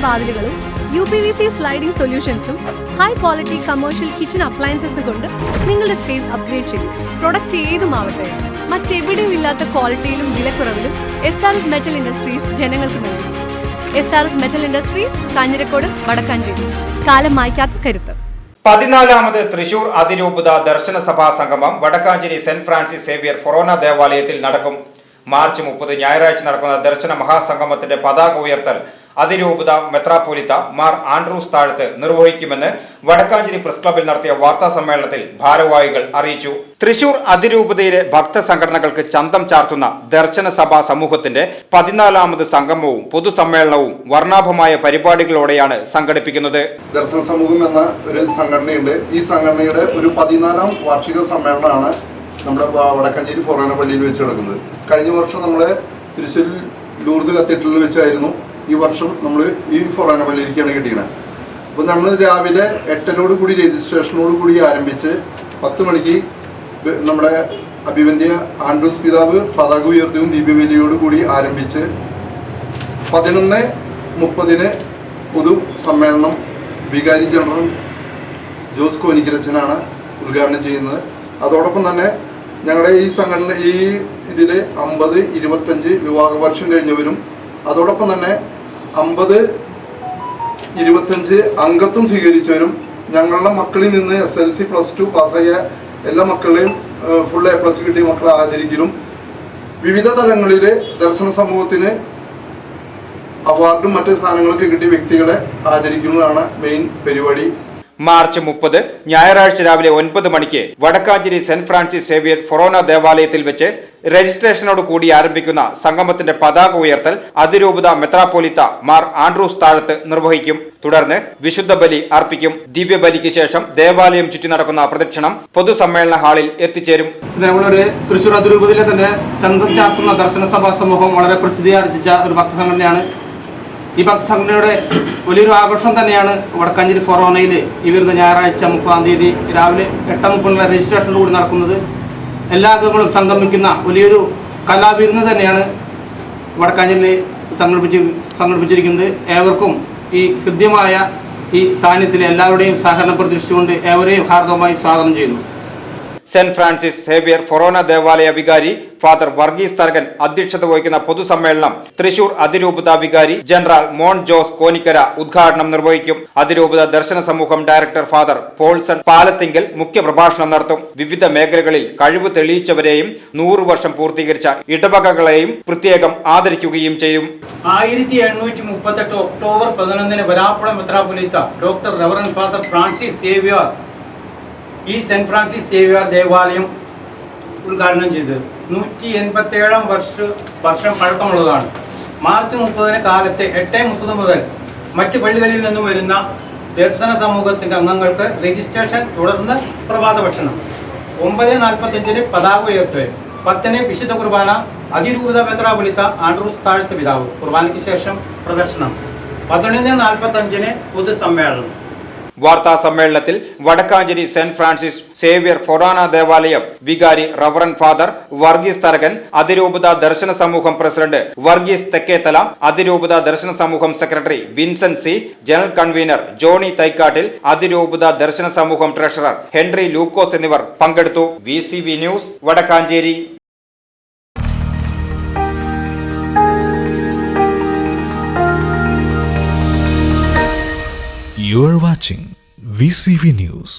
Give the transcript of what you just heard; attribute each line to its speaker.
Speaker 1: വാതിലുകളും UPVC sliding സൊല്യൂഷൻസും high quality commercial kitchen അപ്ലയൻസസും കൊണ്ട് നിങ്ങളുടെ സ്പേസ് അപ്ഗ്രേഡ് ചെയ്യും. പ്രൊഡക്റ്റ് ഏതുമാവട്ടെ, മറ്റെവിടെയും ഇല്ലാത്ത ക്വാളിറ്റിയിലും വിലക്കുറവിലും SRS മെറ്റൽ ഇൻഡസ്ട്രീസ് ജനങ്ങൾക്ക് നൽകും. SRS metal industries, Kanjirakode, Vadakkanchery. കാലം മായ്ക്കാത്ത കരുത്ത്.
Speaker 2: 14ാമത് തൃശൂർ അതിരൂപത ദർശന സഭാ സംഗമം വടക്കാഞ്ചേരി സെന്റ് ഫ്രാൻസിസ് സേവിയർ ഫൊറോന ദേവാലയത്തിൽ നടക്കും. മാർച്ച് 30 ഞായറാഴ്ച നടക്കുന്ന ദർശന മഹാസംഗമത്തിന്റെ പതാക ഉയർത്തൽ അതിരൂപത മെത്രാപ്പോലിത്ത മാർ ആൻഡ്രൂസ് താഴത്ത് നിർവഹിക്കുമെന്ന് വടക്കാഞ്ചേരി പ്രസ് ക്ലബിൽ നടത്തിയ വാർത്താ സമ്മേളനത്തിൽ ഭാരവാഹികൾ അറിയിച്ചു. തൃശൂർ അതിരൂപതയിലെ ഭക്തസംഘടനകൾക്ക് ചന്തം ചാർത്തുന്ന ദർശന സഭാ സമൂഹത്തിന്റെ 14ാമത് സംഗമവും പൊതുസമ്മേളനവും വർണ്ണാഭമായ പരിപാടികളോടെയാണ് സംഘടിപ്പിക്കുന്നത്.
Speaker 3: ദർശന സമൂഹം എന്ന ഒരു സംഘടനയുണ്ട്. ഈ സംഘടനയുടെ ഒരു 14ാം വാർഷിക സമ്മേളനമാണ് നമ്മുടെ വടക്കാഞ്ചേരി ഫൊറോന പള്ളിയിൽ വെച്ച് നടക്കുന്നത്. കഴിഞ്ഞ വർഷം നമ്മളെ തൃശ്ശൂർ ലൂർദ് കത്തീഡ്രലിൽ വെച്ചായിരുന്നു. ഈ വർഷം നമ്മൾ ഈ ഫൊറോന പള്ളിയിലേക്കാണ് കിട്ടിയത്. അപ്പോൾ നമ്മൾ രാവിലെ 8:00 കൂടി രജിസ്ട്രേഷനോട് കൂടി ആരംഭിച്ച് 10 മണിക്ക് നമ്മുടെ അഭിവന്ദ്യ ആൻഡ്രൂസ് പിതാവ് പതാക ഉയർത്തിയും ദീപവേലിയോട് കൂടി ആരംഭിച്ച് 11:30 പൊതു സമ്മേളനം വികാരി ജനറൽ ജോസ് കോനിക്കരച്ചനാണ് ഉദ്ഘാടനം ചെയ്യുന്നത്. അതോടൊപ്പം തന്നെ ഞങ്ങളുടെ ഈ സംഘടന ഈ ഇതിൽ 50, 25 വിവാഹ വർഷം കഴിഞ്ഞവരും അതോടൊപ്പം തന്നെ 50, 25 അംഗത്വം സ്വീകരിച്ചവരും ഞങ്ങളുടെ മക്കളിൽ നിന്ന് SLC +2 പാസ്സായ എല്ലാ മക്കളെയും ഫുൾ A+ കിട്ടിയ മക്കളെ ആദരിക്കലും വിവിധ തലങ്ങളിൽ ദർശന സമൂഹത്തിന് അവാർഡും മറ്റു സ്ഥാനങ്ങളൊക്കെ കിട്ടിയ വ്യക്തികളെ ആദരിക്കുന്നതാണ് മെയിൻ പരിപാടി.
Speaker 2: മാർച്ച് 30 ഞായറാഴ്ച രാവിലെ 9 മണിക്ക് വടക്കാഞ്ചേരി സെന്റ് ഫ്രാൻസിസ് സേവിയർ ഫൊറോന ദേവാലയത്തിൽ വെച്ച് രജിസ്ട്രേഷനോട് കൂടി ആരംഭിക്കുന്ന സംഗമത്തിന്റെ പതാക ഉയർത്തൽ അതിരൂപത മെത്രാപ്പോലിത്ത മാർ ആൻഡ്രൂസ് താഴത്ത് നിർവഹിക്കും. തുടർന്ന് വിശുദ്ധ ബലി അർപ്പിക്കും. ദിവ്യബലിക്ക് ശേഷം ദേവാലയം ചുറ്റി നടക്കുന്ന പ്രദക്ഷിണം പൊതുസമ്മേളന ഹാളിൽ എത്തിച്ചേരും.
Speaker 4: തൃശൂർ അതിരൂപതയിലെ തന്നെ ചന്തം ചാർത്തുന്ന ദർശന സഭാ സമൂഹം വളരെ പ്രസിദ്ധി ആർജിച്ച ഒരു ഭക്തസംഘടനയാണ്. ഈ ഭക്തസംഘടനയുടെ വലിയൊരു ആഘോഷം തന്നെയാണ് വടക്കാഞ്ചേരി ഫൊറോനയിൽ ഈ വരുന്ന ഞായറാഴ്ച 30-ാം തീയതി രാവിലെ 8:30 രജിസ്ട്രേഷനോടുകൂടി നടക്കുന്നത്. എല്ലാ അംഗങ്ങളും സംഗമിക്കുന്ന വലിയൊരു കലാവിരുന്ന് തന്നെയാണ് വടക്കാഞ്ചേരിയിൽ സംഘടിപ്പിച്ചിരിക്കുന്നത്. ഏവർക്കും ഈ ഹൃദ്യമായ ഈ സാന്നിധ്യത്തിൽ എല്ലാവരുടെയും സഹകരണം പ്രതീക്ഷിച്ചുകൊണ്ട് ഏവരെയും ഹാർദവമായി സ്വാഗതം ചെയ്യുന്നു.
Speaker 2: സെന്റ് ഫ്രാൻസിസ് സേവിയർ ഫൊറോന ദേവാലയ വികാരി ഫാദർ വർഗീസ് തരകൻ അധ്യക്ഷത വഹിക്കുന്ന പൊതുസമ്മേളനം തൃശൂർ അതിരൂപത വികാരി ജനറൽ മോൺ ജോസ് കോനിക്കര ഉദ്ഘാടനം നിർവഹിക്കും. അതിരൂപത ദർശന സമൂഹം ഡയറക്ടർ ഫാദർ പോൾസൺ പാലത്തിങ്കൽ മുഖ്യപ്രഭാഷണം നടത്തും. വിവിധ മേഖലകളിൽ കഴിവ് തെളിയിച്ചവരെയും 100 വർഷം പൂർത്തീകരിച്ച ഇടവകകളെയും പ്രത്യേകം ആദരിക്കുകയും ചെയ്യും.
Speaker 5: 1838 ഒക്ടോബർ 11 വരാപ്പുഴ മെത്രാപ്പൊലീത്ത doctor reverend father Francis Xavier ഈ സെന്റ് ഫ്രാൻസിസ് സേവിയർ ദേവാലയം ഉദ്ഘാടനം ചെയ്തത് 187 വർഷം പഴക്കമുള്ളതാണ്. മാർച്ച് 30 കാലത്തെ 8:30 മുതൽ മറ്റ് പള്ളികളിൽ നിന്നും വരുന്ന ദർശന സമൂഹത്തിന്റെ അംഗങ്ങൾക്ക് രജിസ്ട്രേഷൻ, തുടർന്ന് പ്രഭാത ഭക്ഷണം, 9:45 പതാക ഉയർത്തുക, 10 വിശുദ്ധ കുർബാന, അതിരൂപത മെത്രാപ്പൊലീത്ത ആൻഡ്രൂസ് താഴത്ത് പിതാവ്, കുർബാനയ്ക്ക് ശേഷം പ്രദർശനം, 11:45 പൊതുസമ്മേളനം.
Speaker 2: വാർത്താ സമ്മേളനത്തിൽ വടക്കാഞ്ചേരി സെന്റ് ഫ്രാൻസിസ് സേവിയർ ഫൊറോന ദേവാലയം വികാരി റവറൻ ഫാദർ വർഗീസ് തരകൻ, അതിരൂപത ദർശന സമൂഹം പ്രസിഡന്റ് വർഗീസ് തെക്കേത്തല, അതിരൂപത ദർശന സമൂഹം secretary Vincent C, general convener Johny Thaikkattil, അതിരൂപത ദർശന സമൂഹം ട്രഷറർ ഹെൻറി ലൂക്കോസ് എന്നിവർ പങ്കെടുത്തു. VCV news, Vadakkanchery.
Speaker 6: You are watching VCV News.